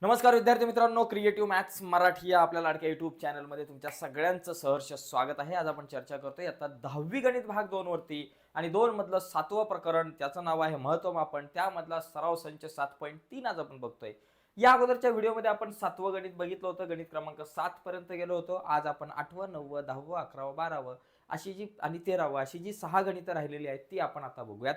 नमस्कार विद्यार्थी मित्रांनो, क्रिएटिव्ह मॅथ्स मराठी या आपल्या लाडक्या युट्यूब चॅनलमध्ये तुमच्या सगळ्यांचं सहर्ष स्वागत आहे. आज आपण चर्चा करतोय आता 10वी गणित भाग 2 वरती आणि 2 मधलं 7वं प्रकरण, त्याचं नाव आहे महत्त्वमापन. त्यामधला सराव संच 7.3 आज आपण बघतोय. या अगोदरच्या व्हिडिओमध्ये आपण 7वं गणित बघितलं होतं, गणित क्रमांक 7 पर्यंत गेलो होतो. आज आपण 8वं, 9वं, 10वं, 11वं, 12वं अशी जी आणि 13वं अशी जी 6 गणितं राहिलेली आहेत ती आपण आता बघूयात.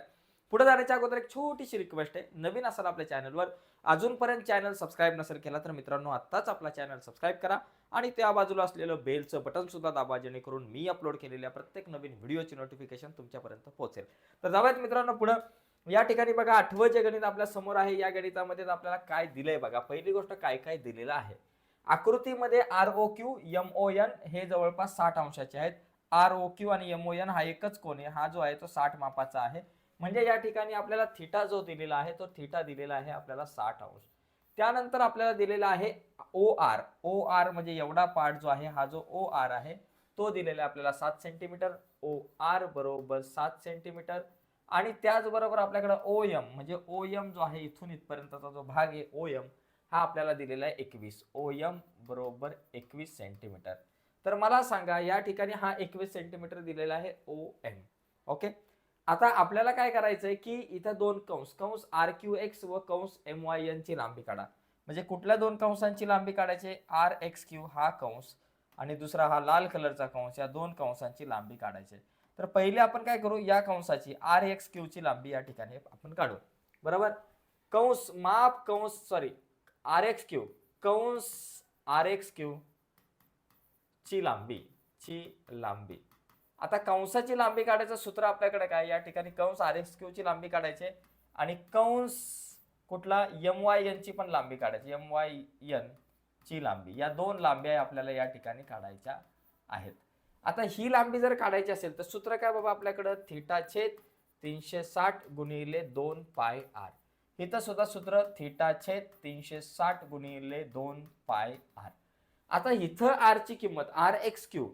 पुढे जाण्याच्या अगोदर एक छोटीशी रिक्वेस्ट आहे, नवीन असाल आपल्या चॅनलवर, अजूनपर्यंत चॅनल सबस्क्राईब नसेल केला तर मित्रांनो आत्ताच आपला चॅनल सबस्क्राईब करा आणि त्या बाजूला असलेलं बेलचं बटन सुद्धा दाबा, जेणेकरून मी अपलोड केलेल्या प्रत्येक नवीन व्हिडिओची नोटिफिकेशन तुमच्यापर्यंत पोहोचेल. तर जाऊयात मित्रांनो पुढे. या ठिकाणी बघा 8वं जे गणित आपल्या समोर आहे, या गणितामध्ये आपल्याला काय दिलंय बघा. पहिली गोष्ट काय काय दिलेलं आहे आकृतीमध्ये. ROQ MON हे जवळपास 60 अंशाचे आहेत. ROQ आणि MON हा एकच कोन आहे, हा जो आहे तो 60 मापाचा आहे. म्हणजे या ठिकाणी आपल्याला थीटा जो दिलेला आहे तो थीटा दिलेला आहे आपल्याला 60 अंश. त्यानंतर आपल्याला दिलेला आहे OR म्हणजे एवढा पार्ट जो आहे, हा जो OR आहे तो दिलेला आहे आपल्याला 7 सेंटीमीटर. OR बरोबर 7 सेंटीमीटर. आणि त्याचबरोबर आपल्याकडे OM म्हणजे OM जो आहे इथून इथपर्यंतचा जो भाग आहे OM हा आपल्याला दिलेला आहे 21. OM बरोबर 21 सेंटीमीटर. तर मला सांगा या ठिकाणी हा 21 सेंटीमीटर दिलेला आहे OM. ओके. आता आपल्याला काय करायचंय की इथं दोन कंस, कंस RQX व कंस MYN ची लांबी काढा. म्हणजे कुठल्या दोन कंसांची लांबी काढायची? RXQ हा कंस आणि दुसरा हा लाल कलरचा कंस, या दोन कंसांची लांबी काढायची. तर पहिले आपण काय करू, या कंसाची RXQ ची लांबी या ठिकाणी आपण काढू. बरोबर. कंस माप कंस सॉरी RXQ कंस RXQ ची लांबी. आता कंसाची लांबी काढायचं सूत्र आपल्याकडे काय, या ठिकाणी कंस RXQ ची लांबी काढायची आणि कंस कुठला MYN ची पण लांबी काढायची. MYN ची लांबी, या दोन लांब्या आपल्याला या ठिकाणी काढायच्या आहेत. आता ही लांबी जर काढायची असेल तर सूत्र काय बाबा आपल्याकडे, थीटा छेद 360 गुणिले 2 पाय आर. इथं सुद्धा सूत्र थीटा छेद 360 गुणिले 2 पाय आर. आता इथं आर ची किंमत RXQ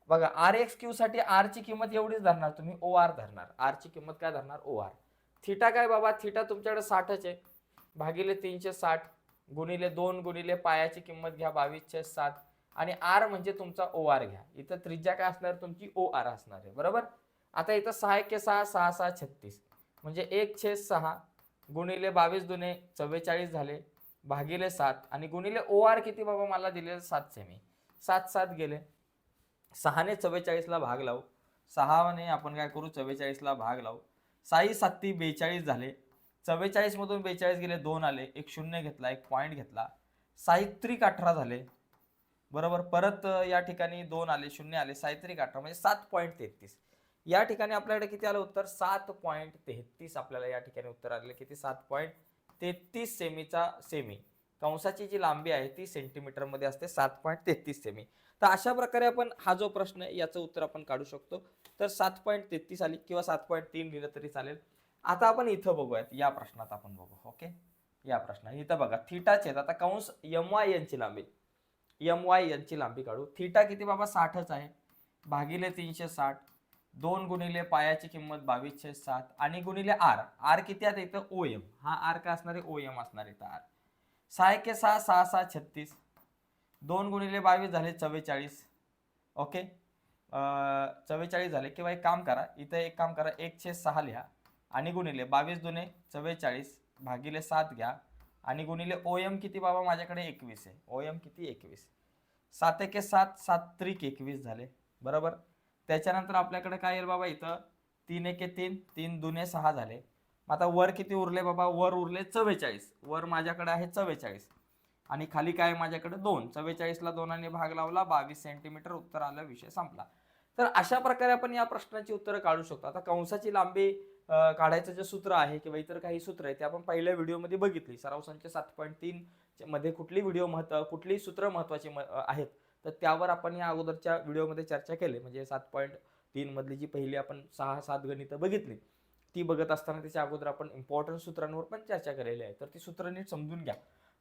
बघा, RXQ साठी आर ची किंमत एवढीच धरणार तुम्ही, OR धरणार. आर ची किंमत काय धरणार, OR. थीटा काय बाबा, थीटा तुमच्याकडे 60च आहे, भागिले 360 गुणिले 2 गुणिले पायाची किंमत घ्या 22/7 आणि आर म्हणजे तुमचा OR घ्या. इथं त्रिज्या काय असणार तुमची, OR असणार आहे. बरोबर. आता इथं 6 1 6 6 6 36 म्हणजे 1/6 गुणिले 22 दुने 44 झाले भागिले 7 आणि गुणिले OR किती बाबा मला दिलेलं 7 सेमी. 7 7 गेले, 6 ने 44 ला भाग लावू, 6 ने आपण काय करू 44 ला भाग लावू. 6 7 42 झाले, 44 मधून 42 गेले, 2 आले, एक शून्य घेतला, एक पॉइंट घेतला, 6 18 झाले. बरोबर. परत या ठिकाणी 2 आले, शून्य आले, 6 18 म्हणजे 7.33. या ठिकाणी आपल्याकडे किती आलं उत्तर, 7.33 आपल्याला या ठिकाणी उत्तर आलेलं किती, 7.33 सेमीचा सेमी. कंसाची जी लांबी आहे ती सेंटीमीटर मध्ये असते, 7.33 सेमी. तर अशा प्रकारे आपण हा जो प्रश्न आहे याचं उत्तर आपण काढू शकतो. तर 7.33 आली किंवा 7.3 लिहिलं तरी चालेल. आता आपण इथं बघूयात, या प्रश्नात आपण बघू. ओके. या प्रश्नात इथं बघा थीटाचे, आता कंस MYN ची लांबी, MYN ची लांबी काढू. थीटा किती बाबा, 60च आहे, भागिले 360, 2 गुणिले पायाची किंमत 22/7 आणि गुणिले आर किती आहे इथं, OM. हा आर काय असणार आहे, OM असणार आहे. आर 6 1 6 6 6 36, 2 गुणिले 22 झाले 44. ओके. 44 झाले किंवा एक काम करा, इथं एक काम करा, 1/6 लिहा आणि गुणिले 22 दुने 44 भागिले 7 घ्या आणि गुणिले OM किती बाबा माझ्याकडे 21 आहे. OM किती, 21. 7 1 7 7 त्रिक 21 झाले. बरोबर. त्याच्यानंतर आपल्याकडे काय येईल बाबा, इथं 3 1 3 3 दुने 6 झाले. आता वर किती उरले बाबा, वर उरले 44. वर माझ्याकडे आहे 44 आणि खाली काय माझ्याकडे 2. 44 ला 2 ने भाग लावला, 22 सेंटीमीटर उत्तर आलं, विषय संपला. तर अशा प्रकारे आपण या प्रश्नाची उत्तरं काढू शकतो. आता कंसाची लांबी काढायचं जे सूत्र आहे किंवा इतर काही सूत्र आहे ते आपण पहिल्या व्हिडिओमध्ये बघितली. सराव संच 7.3 मध्ये कुठली सूत्र महत्वाची आहेत तर त्यावर आपण या अगोदरच्या व्हिडिओमध्ये चर्चा केली. म्हणजे 7.3 मधली जी पहिली आपण 6-7 गणितं बघितली ती बघत असताना त्याच्या अगोदर आपण इम्पॉर्टंट सूत्रांवर पण चर्चा केलेली आहे. तर ती सूत्र नीट समजून घ्या.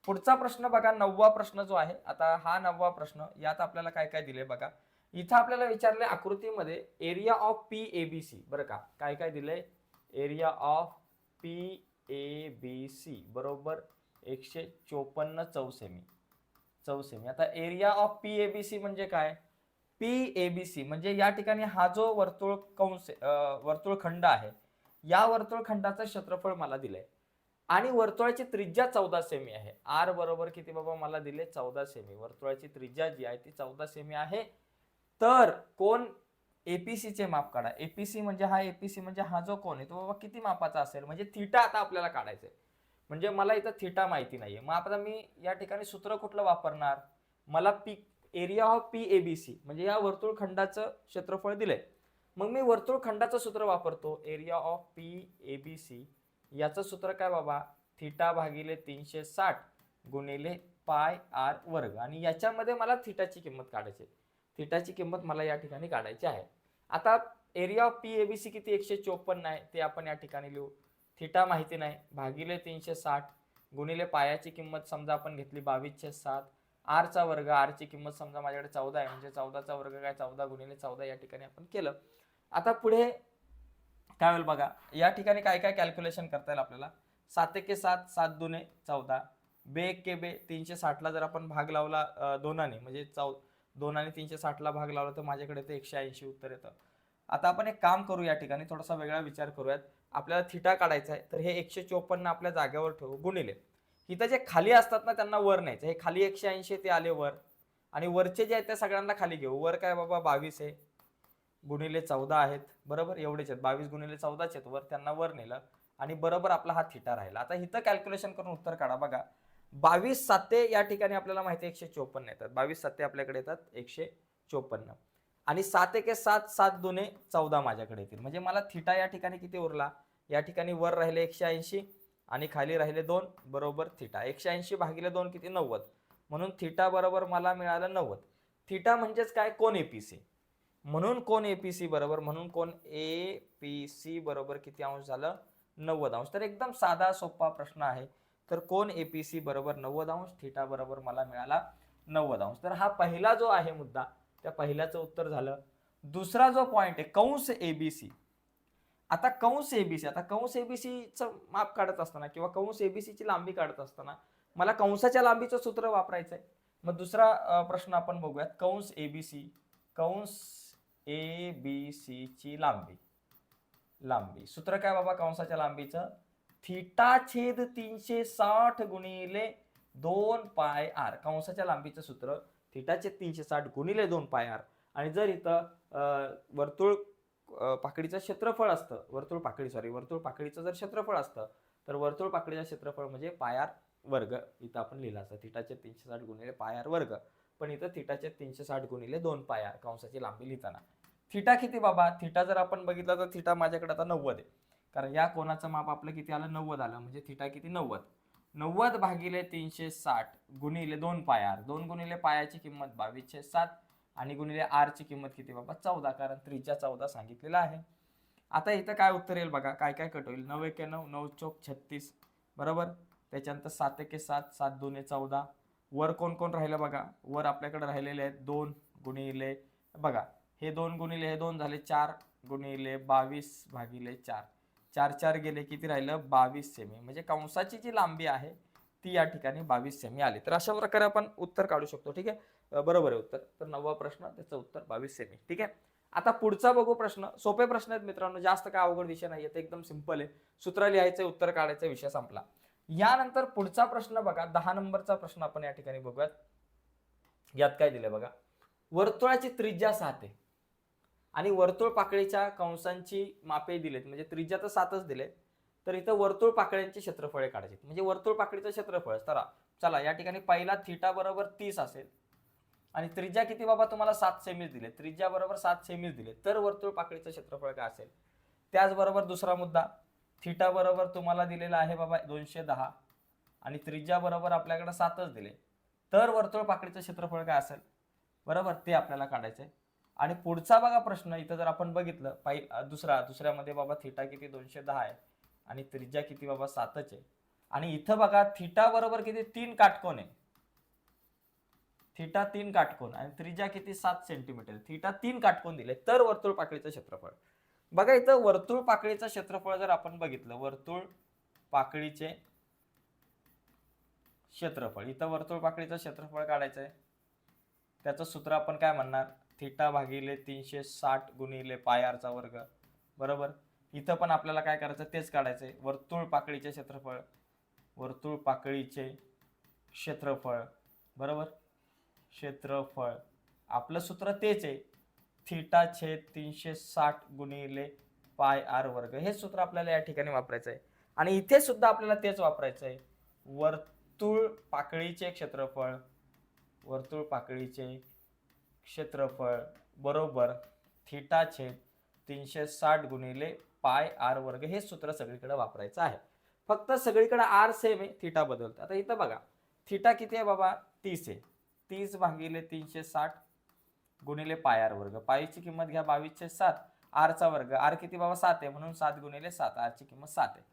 पुढचा प्रश्न बघा, 9वा प्रश्न जो आहे. आता हा 9वा प्रश्न, यात आपल्याला काय काय दिले बघा. इथं आपल्याला विचारले आकृतीमध्ये एरिया ऑफ PABC. बरं का, काय काय दिलंय, एरिया ऑफ PABC बरोबर 154 चौसेमी. आता एरिया ऑफ PABC म्हणजे काय? PABC म्हणजे या ठिकाणी हा जो वर्तुळखंड आहे, या वर्तुळखंडाचं क्षेत्रफळ मला दिलंय आणि वर्तुळाची त्रिज्या 14 सेमी आहे. आर बरोबर किती बाबा मला दिले? 14 सेमी. वर्तुळाची त्रिज्या जी आहे ती 14 सेमी आहे. तर कोण एपीसी चे माप काढा. एपीसी म्हणजे हा जो कोण आहे तो बाबा किती मापाचा असेल? म्हणजे थीटा आता आपल्याला काढायचंय. म्हणजे मला इथं थीटा माहिती नाहीये. मग आता मी या ठिकाणी सूत्र कुठलं वापरणार? मला एरिया ऑफ PABC म्हणजे या वर्तुळखंडाचं क्षेत्रफळ दिलंय. मग मी वर्तुळखंडाचं सूत्र वापरतो. एरिया ऑफ PABC याचं सूत्र काय बाबा? थीटा भागिले 360 गुणिले पाय आर वर्ग. आणि याच्यामध्ये मला थीटाची किंमत काढायची. थीटाची किंमत मला या ठिकाणी काढायची आहे. आता एरिया ऑफ PABC किती? 154 आहे, ते आपण या ठिकाणी लिहू. थीटा माहिती नाही, भागिले 360 गुणिले पायाची किंमत समजा आपण घेतली 22/7, आर चा वर्ग, आर ची किंमत समजा माझ्याकडे 14 आहे, म्हणजे 14चा वर्ग काय? 14 गुणिले 14 या ठिकाणी आपण केलं. आता पुढे काय होईल बघा. या ठिकाणी काय काय कॅल्क्युलेशन करता येईल आपल्याला? 7 एके 7, 7 दुने 14, बे एके बे. 360 ला जर आपण भाग लावला दोनाने, म्हणजे 2 आणि 360 ला भाग लावला तर माझ्याकडे ते 180 उत्तर येतं. आता आपण एक काम करू, या ठिकाणी थोडासा वेगळा विचार करूयात. आपल्याला थीटा काढायचा आहे, तर हे 154 आपल्या जागेवर ठेवू गुणिले इथं जे खाली असतात ना त्यांना वर न्यायचं. हे खाली 180 ते आले वर, आणि वरचे जे आहेत त्या सगळ्यांना खाली घेऊ. वर काय बाबा 22 आहे गुणिले 14 आहेत, बरोबर एवढेच आहेत. 22 गुणिले 14 आहेत वर, त्यांना वर नेलं आणि बरोबर आपला हा थीटा राहिला. आता इथं कॅल्क्युलेशन करून उत्तर काढा. बघा 22 साते या ठिकाणी आपल्याला माहिती आहे 154 येतात. 22 साते आपल्याकडे येतात 154, आणि 7 एके 7, 7 दुने 14 माझ्याकडे येतील. म्हणजे मला थीटा या ठिकाणी किती उरला? या ठिकाणी वर राहिले 180 आणि खाली राहिले 2 बरोबर थीटा. 180 भागिले 2 किती? 90. म्हणून थीटा बरोबर मला मिळालं 90. थीटा म्हणजेच काय? कोन एपीसी. म्हणून कोन एपीसी बरोबर, म्हणून कोन एपीसी बरोबर किती अंश झालं? 90 अंश. तर एकदम साधा सोपा प्रश्न आहे. तर कोन एपीसी बरोबर 90 अंश, थीटा बरोबर मला मिळाला 90 अंश. तर हा पहिला जो आहे मुद्दा, त्या पहिल्याचं उत्तर झालं. दुसरा जो पॉइंट आहे कंस एबीसी. आता कंस एबीसीचं माप काढत असताना किंवा कंस एबीसीची लांबी काढत असताना मला कंसाच्या लांबीचं सूत्र वापरायचंय. मग दुसरा प्रश्न आपण बघूयात. कंस एबीसी ची लांबी सूत्र काय बाबा? कंसाच्या लांबीचं थीटा छेद 360 गुणिले 2 पाय आर. कंसाच्या लांबीचं सूत्र थीटा छेद 360 गुणिले 2 पाय आर. आणि जर इथं वर्तुळ पाकडीचं क्षेत्रफळ असतं, वर्तुळ पाकडीचं जर क्षेत्रफळ असतं तर वर्तुळ पाकडीचं क्षेत्रफळ म्हणजे पाय आर वर्ग. इथं आपण लिहिलं असतं थीटाचे 360 गुणिले पाय आर वर्ग, पण इथं थीटाचे 360 गुणिले 2 पाय आर कंसाची लांबी लिहिताना. थीटा किती बाबा? थीटा जर आपण बघितलं तर थीटा माझ्याकडे आता 90 आहे, कारण या कोणाचं माप आपलं किती आलं? 90 आलं. म्हणजे थीटा किती? 90 भागिले 360 गुणिले 2 पाय आर. 2 गुणिले पायाची किंमत 22/7 आणि गुणिले आर ची किंमत किती बाबा? 14, कारण त्रिज्या 14 सांगितलेला आहे. आता इथं काय उत्तर येईल बघा. काय काय कट होईल? 9 एके 9, 9 चौक 36 बरोबर. त्याच्यानंतर 7 एके 7, 7 दुने 14. वर कोण कोण राहिलं बघा? वर आपल्याकडे राहिलेले आहेत 2 गुणिले, बघा हे 2 गुणिले हे 2 झाले 4 गुणिले 22/4. 4 4 गेले, किती राहिलं? 22 सेमी. म्हणजे कंसाची जी लांबी आहे ती या ठिकाणी 22 सेमी आली. तर अशा प्रकारे आपण उत्तर काढू शकतो. ठीक आहे, बरोबर आहे उत्तर. तर 9वा प्रश्न, त्याचं उत्तर 22 सेमी. ठीक आहे. आता पुढचा बघू प्रश्न. सोपे प्रश्न आहेत मित्रांनो, जास्त काय अवघड विषय नाही आहे, एकदम सिंपल आहे. सूत्र लिहायचं, उत्तर काढायचं, विषय संपला. यानंतर पुढचा प्रश्न बघा, 10 नंबरचा प्रश्न आपण या ठिकाणी बघूयात. यात काय दिलंय बघा. वर्तुळाची त्रिज्या 7 आहे आणि वर्तुळ पाकळीच्या कंसांची मापे दिलेत, म्हणजे त्रिज्या तर 7च दिले. तर इथं वर्तुळ पाकळ्यांची क्षेत्रफळे काढायची, म्हणजे वर्तुळ पाकळीचं क्षेत्रफळ. तर चला या ठिकाणी पहिला थीटा बरोबर 30 असेल आणि त्रिज्या किती बाबा? तुम्हाला 7 सेमी दिले. त्रिज्या बरोबर 7 सेमी दिले, तर वर्तुळ पाकळीचं क्षेत्रफळ काय असेल? त्याचबरोबर दुसरा मुद्दा, थीटा बरोबर तुम्हाला दिलेला आहे बाबा 210 आणि त्रिज्या बरोबर आपल्याकडे 7च दिले, तर वर्तुळ पाकळीचं क्षेत्रफळ काय असेल? बरोबर, ते आपल्याला काढायचंय. आणि पुढचा बघा प्रश्न, इथं जर आपण बघितलं दुसऱ्यामध्ये बाबा थीटा किती? 210 आहे आणि त्रिज्या किती बाबा? 7च आहे. आणि इथं बघा थीटा बरोबर किती? 3 काटकोन आहे. थीटा 3 काटकोन आणि त्रिज्या किती? 7 सेंटीमीटर. थीटा 3 काटकोन दिले, तर वर्तुळ पाकळीचं क्षेत्रफळ. बघा इथं वर्तुळ पाकळीचं क्षेत्रफळ जर आपण बघितलं, वर्तुळ पाकळीचे क्षेत्रफळ. इथं वर्तुळ पाकळीचं क्षेत्रफळ काढायचं आहे. त्याचं सूत्र आपण काय म्हणणार, थिटा भागिले 360 गुणिले पाय आर चा वर्ग. बरोबर. इथं पण आपल्याला काय करायचं तेच काढायचंय, वर्तुळ पाकळीचे क्षेत्रफळ, वर्तुळ पाकळीचे क्षेत्रफळ. बरोबर. क्षेत्रफळ आपलं सूत्र तेच आहे, थिटा छेद 360 गुणिले पाय आर वर्ग. हे सूत्र आपल्याला या ठिकाणी वापरायचं आहे. आणि इथे सुद्धा आपल्याला तेच वापरायचं आहे, वर्तुळ पाकळीचे क्षेत्रफळ, वर्तुळ पाकळीचे क्षेत्रफळ बरोबर थिटा छेद 360 गुणिले पाय आर वर्ग. हे सूत्र सगळीकडे वापरायचं आहे. फक्त सगळीकडे आर सेम आहे, थिटा बदलतो. आता इथं बघा, थिटा किती आहे बाबा, 30 आहे. 30 भागिले 360 गुणिले पाय आर वर्ग. पायची किंमत घ्या 22/7, आर चा वर्ग. आर किती बाबा 7 आहे, म्हणून 7 गुणिले 7, आर ची किंमत 7 आहे.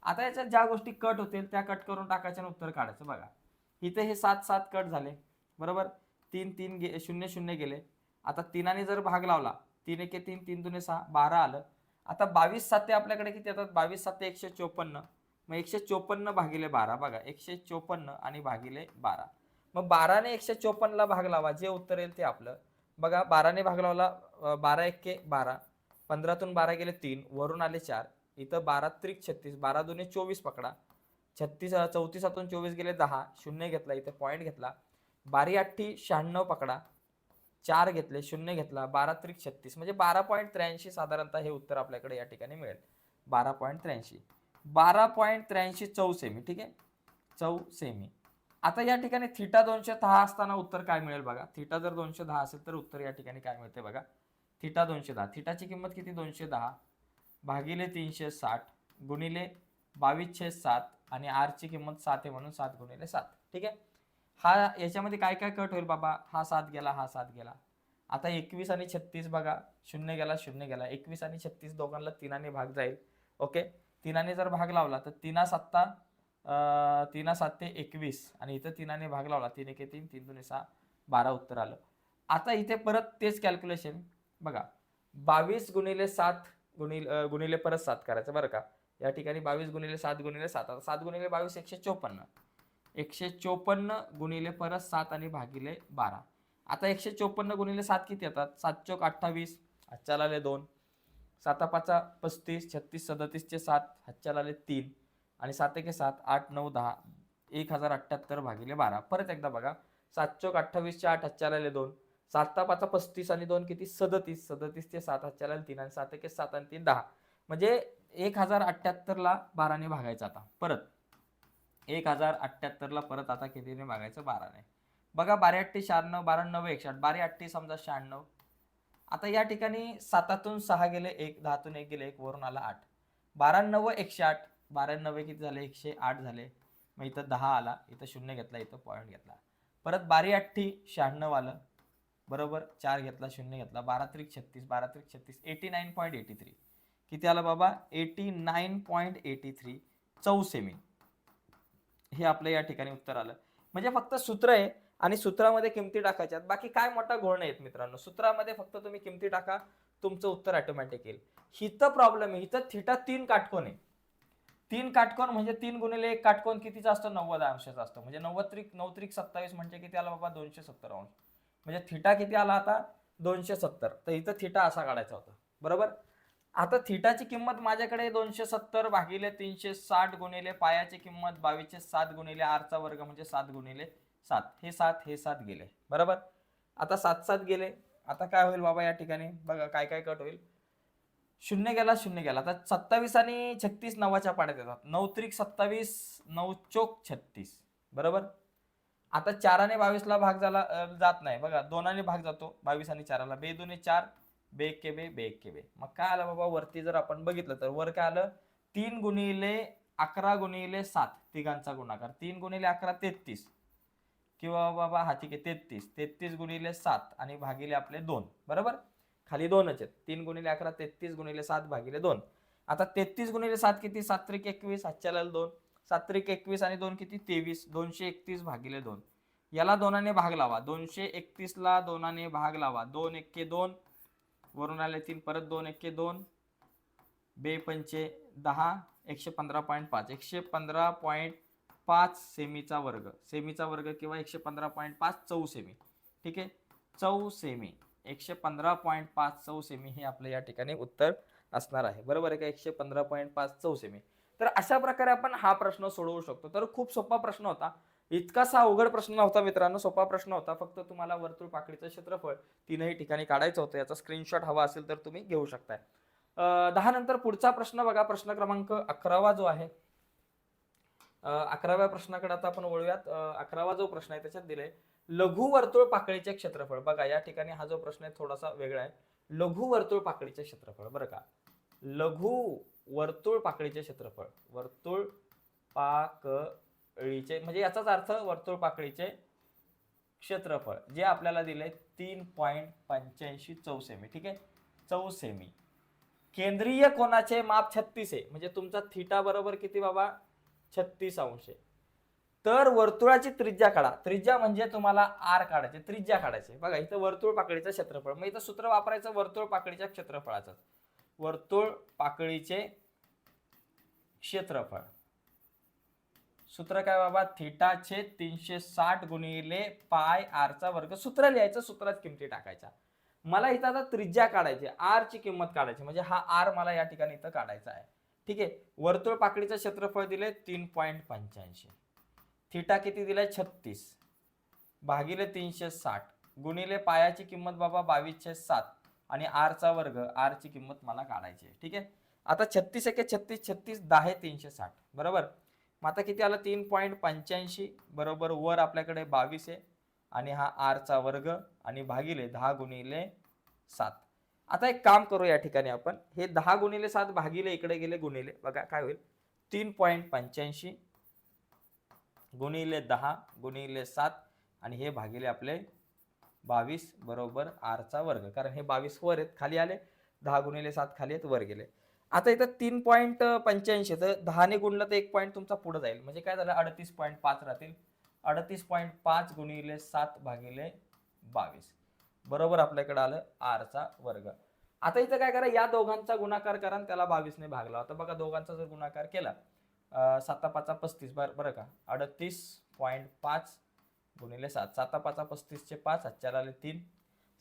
आता याच्यात ज्या गोष्टी कट होतील त्या कट करून टाकायच्या आणि उत्तर काढायचं. बघा इथे हे 7 7 कट झाले. बरोबर. 3 3 0 0 गेले. आता 3 जर भाग लावला, 3 1 3, 3 2 6, 12 आलं. आता 22 7 आपल्याकडे किती येतात, 22 7 154. मग 154 भागिले 12. बघा 154 आणि भागिले 12. मग 12 ने 154 ला भाग लावा, जे उत्तर येईल ते आपलं. बघा 12 ने भाग लावला, 12 1 12, 15तून 12 गेले 3, वरून आले 4. इथं 12 त्रिक 36, 12 दुने 24 पकडा. 36 34 24 गेले 10, शून्य घेतला, इथे पॉईंट घेतला. 12 8 96 पकडा, 4 घेतले, शून्य घेतला, 12 त्रिक 36, म्हणजे 12.83 साधारणतः हे उत्तर आपल्याकडे या ठिकाणी मिळेल. 12.83, 12.83 चौसेमी. ठीक आहे, चौसेमी. आता या ठिकाणी थिटा 210 असताना उत्तर काय मिळेल बघा. थिटा जर 210 असेल तर उत्तर या ठिकाणी काय मिळते बघा. थिटा 210, थिटाची किंमत किती, 210 भागिले 360 गुणिले 22/7 आणि आर ची किंमत 7 आहे म्हणून 7 गुणिले 7. ठीक आहे. हा याच्यामध्ये काय काय कट होईल बाबा, हा 7 गेला, हा 7 गेला. आता 21 आणि 36 बघा, शून्य गेला, शून्य गेला. 21 आणि 36 दोघांना 3 भाग जाईल. ओके. 3 जर भाग लावला तर 3 7 3 7 21 आणि इथं 3 भाग लावला, 3 1 3, 3 2 6, 12 उत्तर आलं. आता इथे परत तेच कॅल्क्युलेशन बघा, 22 गुणिले 7 गुणिले परत 7 करायचं बरं का. या ठिकाणी 22 गुणिले 7 गुणिले 7, आता 7 गुणिले 22 154, 154 गुणिले परत 7 आणि भागिले 12. आता 154 गुणिले 7 किती येतात, 7 चोक 28, हातच्याला आले 2, 7 5 35, 36 37 चे 7, हातच्याला आले 3 आणि 7 1 7, 8 9 10, 1078 भागिले 12. परत एकदा बघा, 7 चोक 28 चे 8, हातच्याला आले 2, 7 5 35 आणि 2 किती 37, 37 चे 7, हातच्याला आले 3 आणि 7 1 7 आणि 3 10, म्हणजे 1078 ला 12 ने भागायचं. आता परत 1078 ला परत आता कितीने भागायचं, 12 ने. बघा 12 8 96, 12 9 108, 12 8 समजा 96. आता या ठिकाणी 7तून 6 गेले 1, 10तून 1 गेले 1, वरून आला 8, 12 9 108, 12 9 किती झाले, 108 झाले. मग इथं 10 आला, इथं शून्य घेतला, इथं पॉईंट घेतला. परत 12 8 96 आलं. बरोबर, 4 घेतला, शून्य घेतला, 12 त्रिक 36, 12 त्रिक 36, 89.83. किती आलं बाबा, 89.83 चौसेमी. हे आपलं या ठिकाणी उत्तर आलं. म्हणजे फक्त सूत्र आहे आणि सूत्रामध्ये किमती टाकायच्यात, बाकी काय मोठा घोळ नाही मित्रांनो. सूत्रामध्ये फक्त तुम्ही किमती टाका, तुमचं उत्तर ऑटोमॅटिक येईल. हिथं प्रॉब्लेम आहे, हिथं थिटा 3 काटकोन आहे. 3 काटकोन म्हणजे 3 गुणिले 1 काटकोन कितीचा असतो, 90 अंशाचा असतो. म्हणजे 90 त्रिक 9 त्रिक 27 म्हणजे किती आला बाबा, 270 अंश. म्हणजे थिटा किती आला आता, 270. तर इथं थिटा असा काढायचा होता. बरोबर. आता थिटाची किंमत माझ्याकडे 270 भागिले 360 गुणिले पायाची किंमत 22/7 गुणिले आर चा वर्ग म्हणजे 7 गुणिले 7. हे 7 हे 7 गेले. बरोबर. आता 7 7 गेले. आता काय होईल बाबा, या ठिकाणी बघा काय काय कट होईल. शून्य गेला, शून्य गेला. आता 27 आणि 36 9च्या पाड्यात येतात. 9 त्रिक 27, 9 चोक 36. बरोबर. आता 4 ने 22 ला भाग झाला जात नाही बघा, 2 ने भाग जातो 22 आणि 4 ला, 2 2 4, 2 1 2, 2 1 2. मग काय आलं बाबा, वरती जर आपण बघितलं तर वर काय आलं, 3 गुणिले 11 गुणिले 7 तिघांचा गुणाकार, 3 गुणिले 11 33, किंवा बाबा हा ठीक आहे 33, 33 गुणिले 7 आणि भागिले आपले 2. बरोबर, खाली 2च आहेत. 3 गुणिले 11 33 गुणिले 7 भागिले 2. आता 33 गुणिले 7 किती, 7 त्रिक 21, हातच्याला 2, 7 त्रिक 21 आणि 2 किती 23, 231 भागिले 2. याला 2 ने भाग लावा, 231 ला 2 ने भाग लावा, 2 1 2, वरून आले 3, परत 2 1 2, 2 5 10, 115.5, 115.5 5 सेमीचा वर्ग, सेमीचा वर्ग किंवा 115.5 चौ सेमी. ठीक आहे, चौ सेमी 115.5 चौ सेमी हे आपलं या ठिकाणी उत्तर असणार आहे. बरोबर आहे का? 115.5 चौ सेमी. तर अशा प्रकारे आपण हा प्रश्न सोडवू शकतो. तर खूप सोपा प्रश्न होता. इतकासा अवघड प्रश्न नव्हता मित्रांनो, सोपा प्रश्न होता. फक्त तुम्हाला वर्तुळ पाकळीचं क्षेत्रफळ तीनही ठिकाणी काढायचं होतं. याचा स्क्रीनशॉट हवा असेल तर तुम्ही घेऊ शकताय. 10 नंतर पुढचा प्रश्न बघा, प्रश्न क्रमांक 11 जो आहे. 11व्या प्रश्नाकडे आता आपण वळूयात. 11वा जो प्रश्न आहे त्याच्यात दिले लघु वर्तुळ पाकळीचे क्षेत्रफळ. बघा या ठिकाणी हा जो प्रश्न आहे थोडासा वेगळा आहे. लघु वर्तुळ पाकळीचे क्षेत्रफळ, बरं का, लघु वर्तुळ पाकळीचे क्षेत्रफळ, वर्तुळ पाकळीचे म्हणजे याचाच अर्थ वर्तुळ पाकळीचे क्षेत्रफळ जे आपल्याला दिले 3.85 चौ सेमी. ठीक आहे, चौ सेमी. केंद्रीय कोनाचे माप 36 आहे, म्हणजे तुमचा थीटा बरोबर किती बाबा? 36 अंश आहे. तर वर्तुळाची त्रिज्या काढा. त्रिज्या म्हणजे तुम्हाला आर काढायचे, त्रिज्या काढायचे. बघा इथं वर्तुळ पाकळीचं क्षेत्रफळ, मग इथं सूत्र वापरायचं वर्तुळ पाकळीच्या क्षेत्रफळाचं. वर्तुळ पाकळीचे क्षेत्रफळ सूत्र काय बाबा? थीटा छेद 360 गुणिले पाय आर चा वर्ग. सूत्र लिहायचं, सूत्रात किमती टाकायच्या. मला इथं आता त्रिज्या काढायची, आर ची किंमत काढायची, म्हणजे हा आर मला या ठिकाणी इथं काढायचा आहे. ठीक आहे, वर्तुळ पाकळीचं क्षेत्रफळ दिले 3.85, थीटा किती दिलाय? 36 भागिले 360 गुणिले पायाची किंमत बाबा 22/7 आणि आर चा वर्ग, आर ची किंमत मला काढायची आहे. ठीक आहे, आता 36 एके 36, 36 10 360 बरोबर. मग आता किती आलं? 3.85 बरोबर वर आपल्याकडे 22 आहे आणि हा आर चा वर्ग आणि भागिले 10 गुणिले 7. आता एक काम करू या ठिकाणी आपण, हे 10 गुणिले 7 भागिले इकडे गेले गुणिले, बघा काय होईल? 3.85 गुणिले 10 गुणिले 7 आणि हे भागिले आपले 22 बरोबर आर चा वर्ग. कारण हे 22 वर आहेत, खाली आले, 10 गुणिले 7 खाली आहेत, वर गेले. आता इथं 3.85 तर 10 ने गुणलं तर एक पॉईंट तुमचा पुढे जाईल, म्हणजे काय झालं? 38.5 राहतील. 38.5 गुणिले 7 भागिले 22 बरोबर आपल्याकडे आलं आर चा वर्ग. आता इथं काय करा? या दोघांचा गुणाकार करा आणि त्याला 22 ने भागला. आता बघा दोघांचा जर गुणाकार केला 7 5 35 बरं का, 38.5 गुणिले 7, 7 5 35 चे 5, हातच्याला आले 3,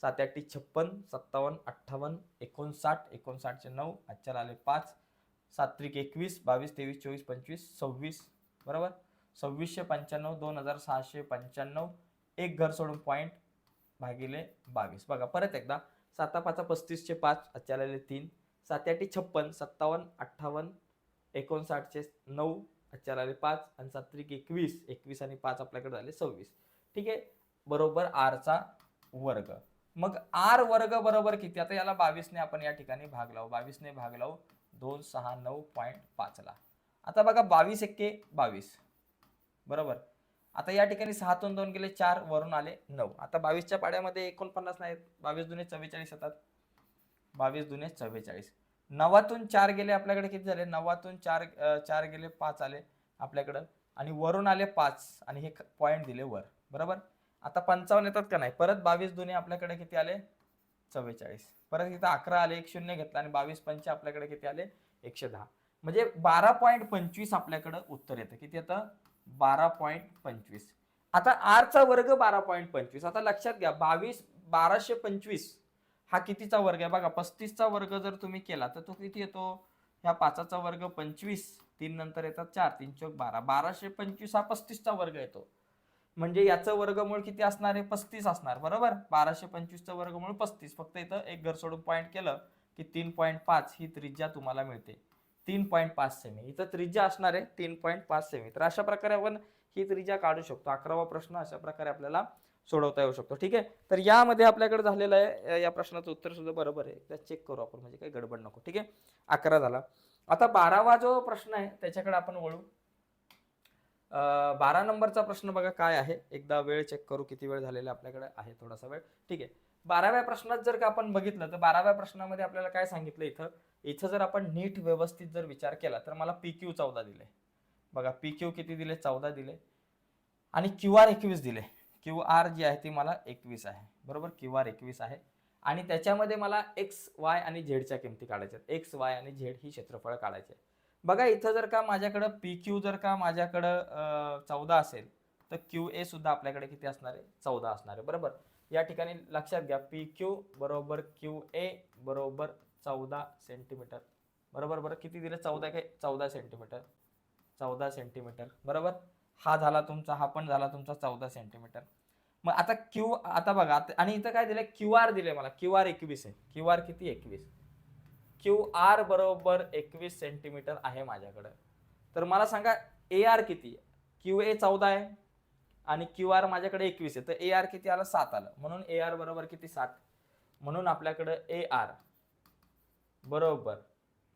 7 8 56, 57 58 59, 59 चे 9, हातच्याला आले 5, 7 त्रिक 21, 22 23 24 25 26 बरोबर. 2695 2695 एक घर सोडून पॉईंट भागिले 22. बघा परत एकदा, 7 5 35 चे 5, हातच्याला आले 3, 7 8 56, 57 58 59 चे 9, हातच्याला आले 5 आणि 7 त्रिक 21, 21 आणि 5 आपल्याकडे झाले 26. ठीक आहे, बरोबर आर चा वर्ग. मग आर वर्ग बरोबर किती? आता याला 22 ने आपण या ठिकाणी भाग लावू, 22 ने भाग लावू 269.5 ला. आता बघा 22 एक्के 22 बरोबर. आता या ठिकाणी 6 तून 2 गेले 4, वरून आले 9. आता 22 च्या पाड्यामध्ये 49 नाही, 22 दुने 44 येतात, 22 दुने 44. 9 तून 4 गेले आपल्याकडे किती झाले? 9 तून 4 गेले 5 आले आपल्याकडे आणि वरून आले 5 आणि हे पॉईंट दिले वर बरोबर. आता 55 येतात का नाही? परत 22 दुने आपल्याकडे किती आले? 44. परत इथं 11 आले, एक शून्य घेतला आणि 22 पंच आपल्याकडे किती आले? 110. म्हणजे 12.25 आपल्याकडे उत्तर येतं. किती येतं? 12.25. आता आर चा वर्ग 12.25. आता लक्षात घ्या 1225 हा कितीचा वर्ग आहे? बघा 35 चा वर्ग जर तुम्ही केला तर तो किती येतो? ह्या 5 चा वर्ग 25, 3 नंतर येतात 4, 3 चौक 12, 1225 हा 35 चा वर्ग येतो. म्हणजे याचं वर्गमूळ किती असणार आहे? 35 असणार बरोबर. 1225 चं वर्गमूळ 35. फक्त इथं एक घर सोडून पॉईंट केलं की 3.5 ही त्रिज्या तुम्हाला मिळते. 3.5 सेमी इथं त्रिज्या असणार आहे, 3.5 सेमी. तर अशा प्रकारे आपण ही त्रिज्या काढू शकतो. 11वा प्रश्न अशा प्रकारे आपल्याला सोडवता येऊ शकतो. ठीक आहे, तर यामध्ये आपल्याकडे झालेलं आहे, या प्रश्नाचं उत्तर सुद्धा बरोबर आहे. एकदा चेक करू आपण, म्हणजे काही गडबड नको. ठीक आहे, 11 झाला. आता 12वा जो प्रश्न आहे त्याच्याकडे आपण वळू. 12 नंबरचा प्रश्न बघा काय आहे, एकदा वेळ चेक करू किती वेळ झालेला आपल्याकडे आहे, थोडासा वेळ. ठीक आहे, 12व्या प्रश्नात जर का आपण बघितलं तर 12व्या प्रश्नामध्ये आपल्याला काय सांगितलं, इथं जर आपण नीट व्यवस्थित जर विचार केला तर मला PQ 14 दिले. बघा PQ किती दिले? 14 दिले आणि QR 21 दिले. QR जी आहे ती मला 21 आहे बरोबर. QR 21 आहे आणि त्याच्यामध्ये मला X Y आणि Z च्या किमती काढायच्या. X Y आणि Z ही क्षेत्रफळ काढायचे. बघा इथं जर का माझ्याकडं पी क्यू जर का माझ्याकडं 14 असेल तर क्यू ए सुद्धा आपल्याकडे किती असणार आहे, 14 असणार आहे. बरोबर. या ठिकाणी लक्षात घ्या, पी क्यू बरोबर क्यू ए बरोबर 14 सेंटीमीटर. बरोबर. बरं किती दिलं, 14 काय, 14 सेंटीमीटर. 14 सेंटीमीटर. बरोबर. हा झाला तुमचा, हा पण झाला तुमचा 14 सेंटीमीटर. मग आता क्यू, आता बघा आणि इथं काय दिलंय, क्यू आर दिले मला. क्यू आर 21 आहे. क्यू आर किती, 21. क्यू आर बरोबर 21 सेंटीमीटर आहे माझ्याकडे. तर मला सांगा ए आर किती. क्यू ए 14 आहे आणि क्यू आर माझ्याकडे 21 आहे, तर ए आर किती आलं, 7 आलं. म्हणून ए आर बरोबर किती, 7. म्हणून आपल्याकडे ए आर बरोबर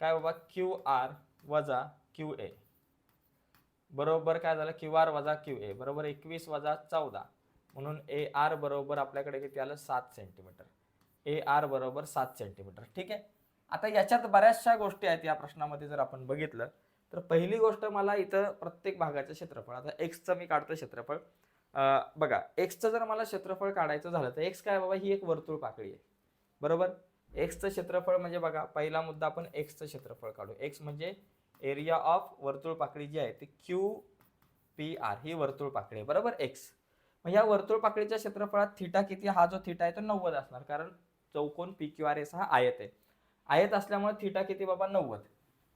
काय बाबा, क्यू आर वजा क्यू ए बरोबर काय झालं, क्यू आर वजा क्यू ए बरोबर 21 वजा 14. म्हणून ए आर बरोबर आपल्याकडे किती आलं, 7 सेंटीमीटर. ए आर बरोबर 7 सेंटीमीटर. ठीक आहे. आता याच्यात बऱ्याचशा गोष्टी आहेत या प्रश्नामध्ये जर आपण बघितलं तर पहिली गोष्ट, मला इथं प्रत्येक भागाचं क्षेत्रफळ, आता एक्सचं मी काढतो क्षेत्रफळ. बघा एक्सचं जर मला क्षेत्रफळ काढायचं झालं तर एक्स काय बाबा, ही एक वर्तुळ पाकळी आहे. बरोबर. एक्सचं क्षेत्रफळ म्हणजे बघा, पहिला मुद्दा आपण एक्सचं क्षेत्रफळ काढू. एक्स म्हणजे एरिया ऑफ वर्तुळ पाकळी जी आहे ती क्यू पी आर, ही वर्तुळ पाकळी आहे. बरोबर. एक्स मग या वर्तुळ पाकळीच्या क्षेत्रफळात थीटा किती, हा जो थीटा आहे तो 90 असणार, कारण चौकोन पी क्यू आर एस हा आयत आहे. आयत असल्यामुळे थीटा किती बाबा, 90.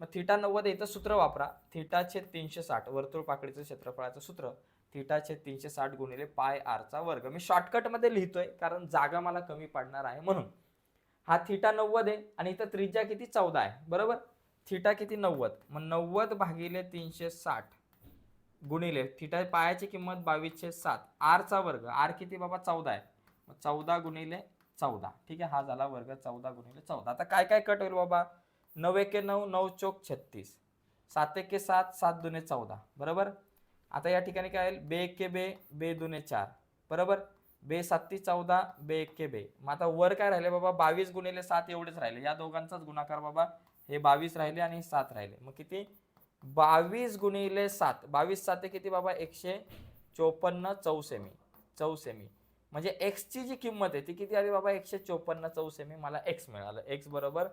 मग थीटा 90 इथं सूत्र वापरा, थीटा छेद 360, वर्तुळ पाकळीचं क्षेत्रफळाचं सूत्र थीटा छेद 360 गुणिले पाय आर चा वर्ग. मी शॉर्टकट मध्ये लिहितोय कारण जागा मला कमी पडणार आहे म्हणून. हा थीटा 90 आहे आणि इथं त्रिज्या किती, 14 आहे. बरोबर. थीटा किती, 90. मग 90 भागिले 360 गुणिले थीटा पायाची किंमत 22/7, आर चा वर्ग. आर किती बाबा, 14 आहे. मग 14 गुणिले 14. ठीक आहे. हा झाला वर्ग 14 गुणिले 14. आता काय काय कट होईल बाबा, 9 एके 9, 9 चोक 36, 7 एके 7, 7 दुने 14. बरोबर. आता या ठिकाणी काय येईल, बे एके बे, बे दुने 4. बरोबर. बे 7 14, बे एके बे. मग आता वर काय राहिले बाबा, 22 गुणिले 7 एवढेच राहिले. या दोघांचाच गुणाकार बाबा, हे 22 राहिले आणि 7 राहिले. मग किती, 22 गुणिले 7, 22 7 किती बाबा, 154 चौसेमी. चौसेमी म्हणजे एक्स ची जी किंमत आहे ती किती आली बाबा, 154 चौसेमी. मला एक्स मिळालं. एक्स बरोबर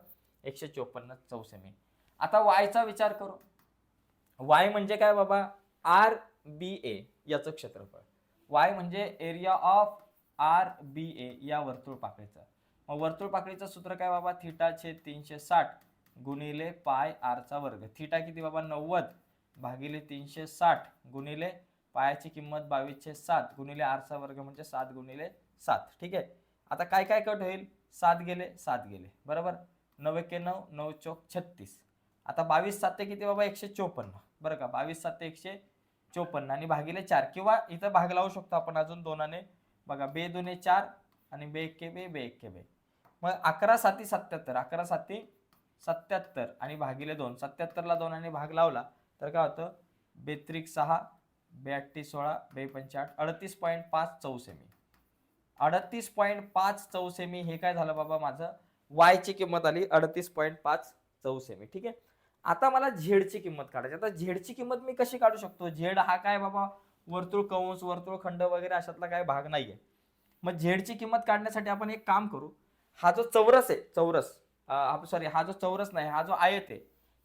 154 चौसेमी. आता वाय चा विचार करू. वाय म्हणजे काय बाबा, आर बी ए याचं क्षेत्रफळ. वाय म्हणजे एरिया ऑफ आर बी ए या वर्तुळ पाकळीचं. मग वर्तुळ पाकळीचं सूत्र काय बाबा, थीटा छेद 360 गुणिले पाय आर चा वर्ग. थीटा किती बाबा, 90 भागिले 360 गुणिले पायाची किंमत 22/7 गुणिले आर चा वर्ग म्हणजे 7 गुणिले 7. ठीक आहे. आता काय काय कट होईल, 7 गेले 7 गेले. बरोबर. 9 एके 9, 9 चोक 36. आता 22 7 किती बाबा, 154. बरं का, 22 7 154 आणि भागिले 4, किंवा इथं भाग लावू शकतो आपण अजून दोनाने. बघा, बे दुने 4 आणि बे एके बे, बे एके बे. मग 11 7 77, 11 7 77 आणि भागिले 2, 77 ला 2 आणि भाग लावला तर काय होतं, 2 6, 82 16, 2 5 38.5 चौसेमी. 38.5 चौसेमी हे काय झालं बाबा, माझं वाय ची किंमत आली 38.5 चौसेमी. ठीक आहे. आता मला झेड ची किंमत काढायची. आता झेड ची किंमत मी कशी काढू शकतो, झेड हा काय बाबा, वर्तुळ कंस, वर्तुळ खंड वगैरे अशातला काय भाग नाहीये. मग झेड ची किंमत काढण्यासाठी आपण एक काम करू. हा जो चौरस आहे, चौरस सॉरी, हा जो चौरस नाही, हा जो आयत आहे,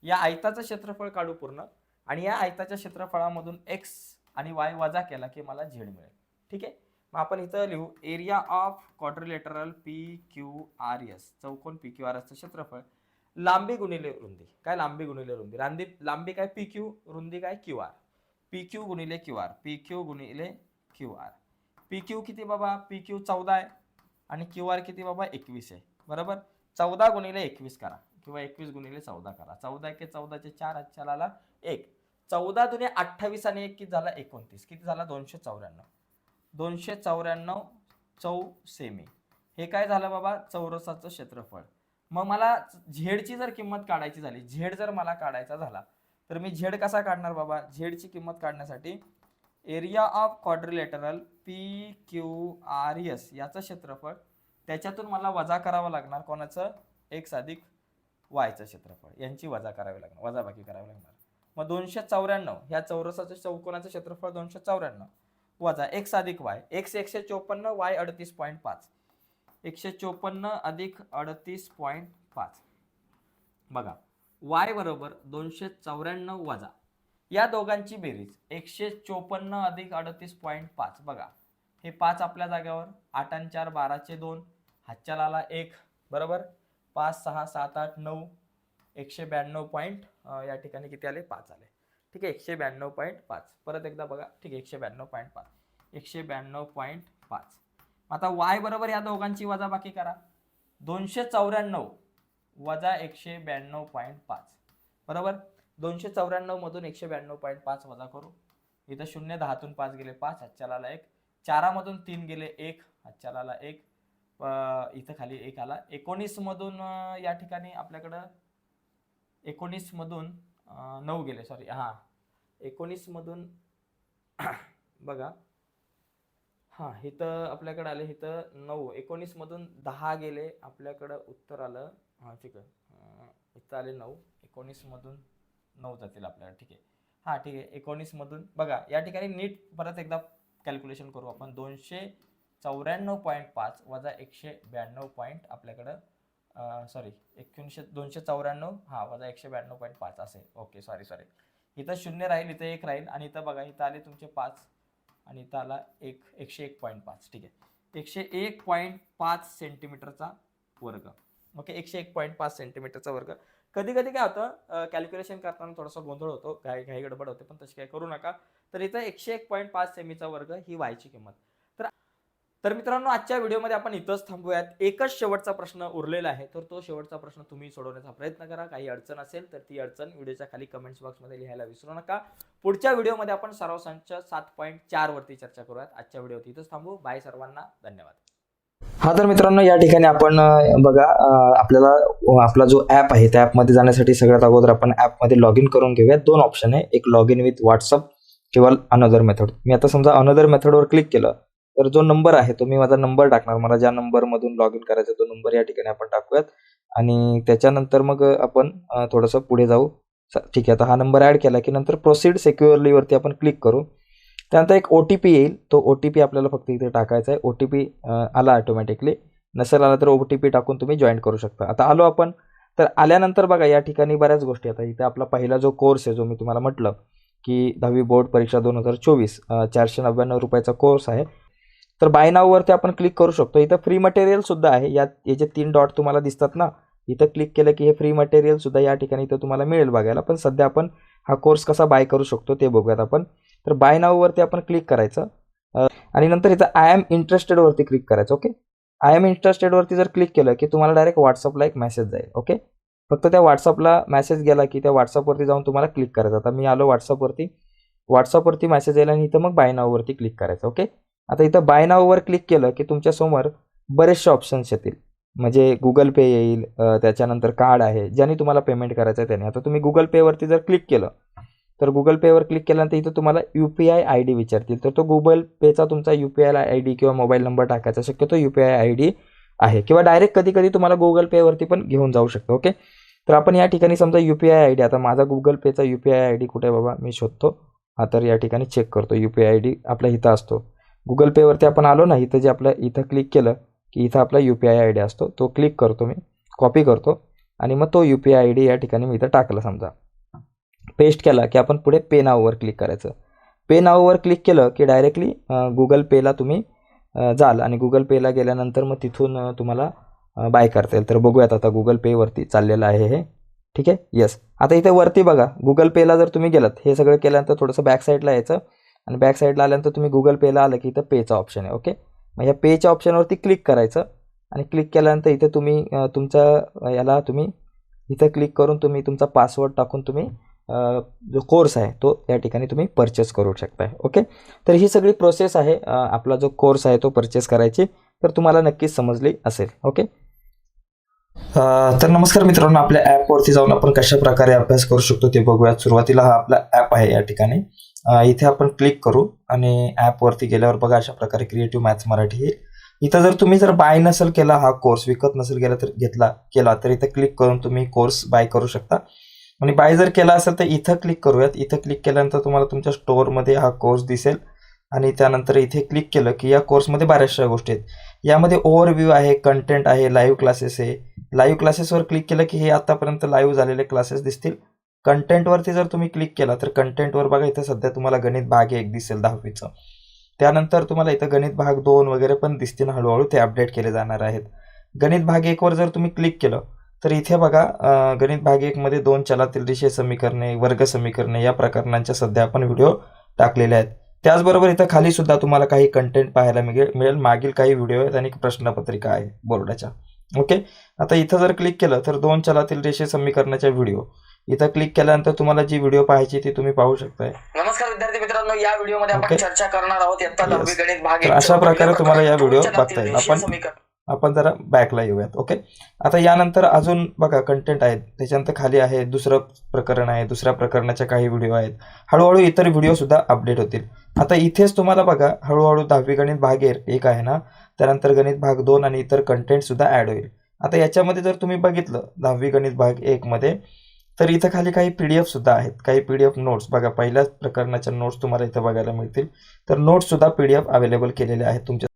या आयताचं क्षेत्रफळ काढू पूर्ण आणि या आयताच्या क्षेत्रफळामधून एक्स आणि वाय वजा केला की मला झेड मिळेल. ठीक आहे. मग आपण इथं लिहू, area of quadrilateral P Q R S, चौकोन पी क्यू आर एस चं क्षेत्रफळ, लांबी गुणिले रुंदी. काय, लांबी गुणिले रुंदी. लांबी काय, पी क्यू, रुंदी काय, क्यू आर. पी क्यू गुणिले क्यू आर, पी क्यू गुणिले क्यू आर. पी क्यू किती बाबा, पी क्यू 14 आहे आणि क्यू आर किती बाबा, 21 आहे. बरोबर. 14 गुणिले 21 करा किंवा 21 गुणिले 14 करा. 14 के 14 चे 4, अच्छाला 1. 14 दुने 28 आणि 1 किती झाला, 29. किती झाला, 294. 294 चौसेमी. हे काय झालं बाबा, चौरसाचं क्षेत्रफळ. मग मला झेड ची जर किंमत काढायची झाली, झेड जर मला काढायचा झाला तर मी झेड कसा काढणार बाबा, झेड ची किंमत काढण्यासाठी area of quadrilateral P Q R S याचं क्षेत्रफळ, त्याच्यातून मला वजा करावं लागणार कोणाचं, एक्स अधिक वायचं क्षेत्रफळ, यांची वजा करावी लागणार, वजाबाकी करावी लागणार. मग 294 ह्या चौरसाचं चौकोनाचं क्षेत्रफळ 294 वजा एक्स अधिक वाय. X 154, Y 38.5. 154 अधिक 38.5. बघा y बरोबर 294 वजा या दोघांची बेरीज 154 अधिक 38.5. बघा हे 5 आपल्या जागेवर, 8 आणि 4 12चे 2, हातच्याला आला 1 बरोबर, 5 6 7 8 9, 192 पॉईंट या ठिकाणी किती आले 5 आले. ठीक आहे 192.5. परत एकदा बघा. ठीक आहे 192.5 192.5. आता y बरोबर या दोघांची वजाबाकी करा. 294 वजा 192.5 बरोबर. 294 मधून 192.5 वजा करू. इथं 0 10 तून 5 गेले 5, हातच्याला आला 1. 4 मधून 3 गेले 1, हातच्याला आला 1. इथं खाली 1 आला. 19 मधून या ठिकाणी आपल्याकडं 19 मधून 9 गेले, सॉरी हा 19 मधून बघा हा इथं आपल्याकडे आले, इथं 9, 19 मधून 10 गेले आपल्याकडं, उत्तर आलं हा ठीक आहे. इथं आले 9, 19 मधून 9 जातील आपल्याला. ठीक आहे हा ठीक आहे. 19 मधून बघा या ठिकाणी नीट परत एकदा कॅल्क्युलेशन करू आपण. 294.5 वजा 192 पॉईंट आपल्याकडं सॉरी 294 हा वजा 192.5 असेल. ओके सॉरी इथं 0 राहील, इथं 1 राहील आणि इथं बघा इथं आले तुमचे 5 आणि इथं आला 101.5. ठीक आहे 101.5 सेंटीमीटरचा वर्ग. ओके 101.5 सेंटीमीटरचा वर्ग. कधी कधी काय होतं कॅल्क्युलेशन करताना थोडासा गोंधळ होतो, काही गडबड होते, पण तशी काय करू नका. तर इथं 101.5 सेमीचा वर्ग ही वायची किंमत. तर मित्रांनो आजच्या व्हिडिओमध्ये आपण इथंच थांबूयात. एकच शेवटचा प्रश्न उरलेला आहे, तर तो शेवटचा प्रश्न तुम्ही सोडवण्याचा प्रयत्न करा. काही अडचण असेल तर ती अडचण व्हिडिओच्या खाली कमेंट्स बॉक्समध्ये लिहायला विसरू नका. पुढच्या व्हिडिओमध्ये आपण सराव संच 7.4 वरती चर्चा करूयात. आजच्या व्हिडिओत इथंच थांबू. बाय सर्वांना, धन्यवाद. हा तर मित्रांनो या ठिकाणी आपण बघा आपल्याला आपला जो ॲप आहे त्या ॲपमध्ये जाण्यासाठी सगळ्यात अगोदर आपण ॲपमध्ये लॉग इन करून घेऊया. 2 ऑप्शन आहे, एक लॉग इन विथ व्हॉट्सअप किंवा अनदर मेथड. मी आता समजा अनदर मेथडवर क्लिक केलं तर जो नंबर आहे तो मी माझा नंबर टाकणार. मला ज्या नंबरमधून लॉग इन करायचा तो नंबर या ठिकाणी आपण टाकूयात आणि त्याच्यानंतर मग आपण थोडंसं पुढे जाऊ. ठीक आहे आता हा नंबर ॲड केला की नंतर प्रोसीड सिक्युअरली वरती आपण क्लिक करू. त्यानंतर एक OTP येईल, तो OTP आपल्याला फक्त इथे टाकायचा आहे. OTP आला ऑटोमॅटिकली, नसेल आला तर OTP टाकून तुम्ही जॉईन करू शकता. आता आलो आपण. तर आल्यानंतर बघा या ठिकाणी बऱ्याच गोष्टी. आता इथे आपला पहिला जो कोर्स आहे जो मी तुम्हाला म्हटलं की 10वी बोर्ड परीक्षा 2024 499 रुपयाचा कोर्स आहे. तर बाय नाव वरती आपण क्लिक करू शकतो. इथं फ्री मटेरियल सुद्धा आहे. याचे 3 डॉट तुम्हाला दिसतात ना, इथं क्लिक केलं की हे फ्री मटेरियल सुद्धा या ठिकाणी इथं तुम्हाला मिळेल बघायला. पण सध्या आपण हा कोर्स कसा बाय करू शकतो ते बघूयात आपण. तर बाय नाव वरती आपण क्लिक करायचं आणि नंतर इथं आय एम इंटरेस्टेड वरती क्लिक करायचं. ओके आय एम इंटरेस्टेड वरती जर क्लिक केलं की तुम्हाला डायरेक्ट व्हॉट्सअपला एक मेसेज जाईल. ओके फक्त त्या व्हॉट्सअपला मेसेज गेला की त्या व्हॉट्सअपवरती जाऊन तुम्हाला क्लिक करायचं. आता मी आलो व्हॉट्सअपवरती मेसेज येईल आणि इथं मग बाय नाव वरती क्लिक करायचं. ओके आता इथं बाय नाव वर क्लिक केलं की तुमच्यासमोर बरेचसे ऑप्शन्स येतील. म्हणजे गुगल पे येईल, त्याच्यानंतर कार्ड आहे ज्याने तुम्हाला पेमेंट करायचं आहे त्याने. आता तुम्ही गुगल पे वरती जर क्लिक केलं तर गुगल पेवर क्लिक केल्यानंतर इथं तुम्हाला UPI ID विचारतील. तर तो गुगल पेचा तुमचा UPI ID किंवा मोबाईल नंबर टाकायचा, शक्यतो UPI ID आहे किंवा डायरेक्ट कधी कधी तुम्हाला गुगल पेवरती पण घेऊन जाऊ शकतो. ओके तर आपण या ठिकाणी समजा UPI ID, आता माझा गुगल पेचा UPI ID कुठे आहे बाबा मी शोधतो. हा तर या ठिकाणी चेक करतो. UPI ID आपल्या इथं असतो. गुगल पेवरती आपण आलो ना, इथं जे आपलं इथं क्लिक केलं की इथं आपला UPI ID असतो, तो क्लिक करतो मी, कॉपी करतो आणि मग तो UPI ID या ठिकाणी मी इथं टाकला. समजा पेस्ट केला की आपण पुढे पे नाववर क्लिक करायचं. पे नाववर क्लिक केलं की डायरेक्टली गुगल पेला तुम्ही जाल आणि गुगल पेला गेल्यानंतर मग तिथून तुम्हाला बाय करता येईल. तर बघूयात आता गुगल पेवरती चाललेलं आहे हे. ठीक आहे येस. आता इथे वरती बघा गुगल पेला जर तुम्ही गेलात, हे सगळं केल्यानंतर थोडंसं बॅक साईडला यायचं आणि बॅक साईडला आल्यानंतर तुम्ही गुगल पेला आलं की इथं पेचा ऑप्शन आहे. ओके मग ह्या पेच्या ऑप्शनवरती क्लिक करायचं आणि क्लिक केल्यानंतर इथे तुम्ही तुमचा याला तुम्ही इथं क्लिक करून तुम्ही तुमचा पासवर्ड टाकून तुम्ही जो कोर्स आहे तो या ठिकाणी तुम्ही परचेस करू शकताय. ओके तर ही सगळी प्रोसेस आहे आपला जो कोर्स आहे तो परचेस करायची. तर तुम्हाला नक्कीच समजली असेल. ओके तर नमस्कार मित्रांनो, आपल्या ॲपवरती जाऊन आपण कशा प्रकारे अभ्यास करू शकतो ते बघूयात. सुरुवातीला हा आपला ॲप आहे या ठिकाणी, इथे आपण क्लिक करू आणि ॲपवरती गेल्यावर बघा अशा प्रकारे क्रिएटिव्ह मॅथ्स मराठी येईल. इथं जर तुम्ही बाय नसेल केला, हा कोर्स विकत नसेल गेला तर केला तर इथं क्लिक करून तुम्ही कोर्स बाय करू शकता. आणि बाय जर केला असेल तर इथं क्लिक करूयात. इथं क्लिक केल्यानंतर तुम्हाला तुमच्या स्टोअरमध्ये हा कोर्स दिसेल आणि त्यानंतर इथे क्लिक केलं की या कोर्समध्ये बऱ्याचशा गोष्टी आहेत. यामध्ये ओव्हरव्ह्यू आहे, कंटेंट आहे, लाईव्ह क्लासेस आहे, लाईव्ह क्लासेसवर क्लिक केलं की हे आतापर्यंत लाईव्ह झालेले क्लासेस दिसतील. कंटेंटवरती जर तुम्ही क्लिक केला तर कंटेंटवर बघा इथं सध्या तुम्हाला गणित भाग 1 दिसेल 10वीचं. त्यानंतर तुम्हाला इथं गणित भाग 2 वगैरे पण दिसतील, हळूहळू ते अपडेट केले जाणार आहेत. गणित भाग 1 वर जर तुम्ही क्लिक केलं तर इथे बघा गणित भाग 1 मध्ये 2 चलातील रेषीय समीकरणे, वर्ग समीकरणे या प्रकरणांच्या सध्या आपण व्हिडिओ टाकलेले आहेत. त्याचबरोबर इथं खाली सुद्धा तुम्हाला काही कंटेंट पाहायला मिळेल. मागील काही व्हिडिओ आहेत आणि प्रश्नपत्रिका आहे बोर्डाच्या. ओके, आता इथं जर क्लिक केलं तर 2 चलातील रेषीय समीकरणाच्या व्हिडिओ इथं क्लिक केल्यानंतर तुम्हाला जी व्हिडिओ पाहायची ती तुम्ही पाहू शकताय. नमस्कार विद्यार्थी मित्रांनो, या व्हिडिओमध्ये आपण ओके. चर्चा करणार आहोत इयत्ता Yes. 10वी गणित भाग तर 1 अशा प्रकारे तुम्हाला या व्हिडिओ दोन बघता येईल. रेषीय समीकरण. आपण जरा बॅकला येऊयात. ओके, आता यानंतर अजून बघा कंटेंट आहेत, त्याच्यानंतर खाली आहे दुसरं प्रकरण आहे, दुसऱ्या प्रकरणाच्या काही व्हिडिओ आहेत. हळूहळू इतर व्हिडिओ सुद्धा अपडेट होतील. आता इथेच तुम्हाला बघा हळूहळू 10वी गणित भाग 1 आहे ना, त्यानंतर गणित भाग 2 आणि इतर कंटेंट सुद्धा ऍड होईल. आता याच्यामध्ये जर तुम्ही बघितलं 10वी गणित भाग 1 मध्ये तर इथं खाली काही PDF सुद्धा आहेत, काही PDF नोट्स बघा, पहिल्याच प्रकरणाच्या नोट्स तुम्हाला इथं बघायला मिळतील. तर नोट्स सुद्धा PDF अवेलेबल केलेले आहेत तुमच्या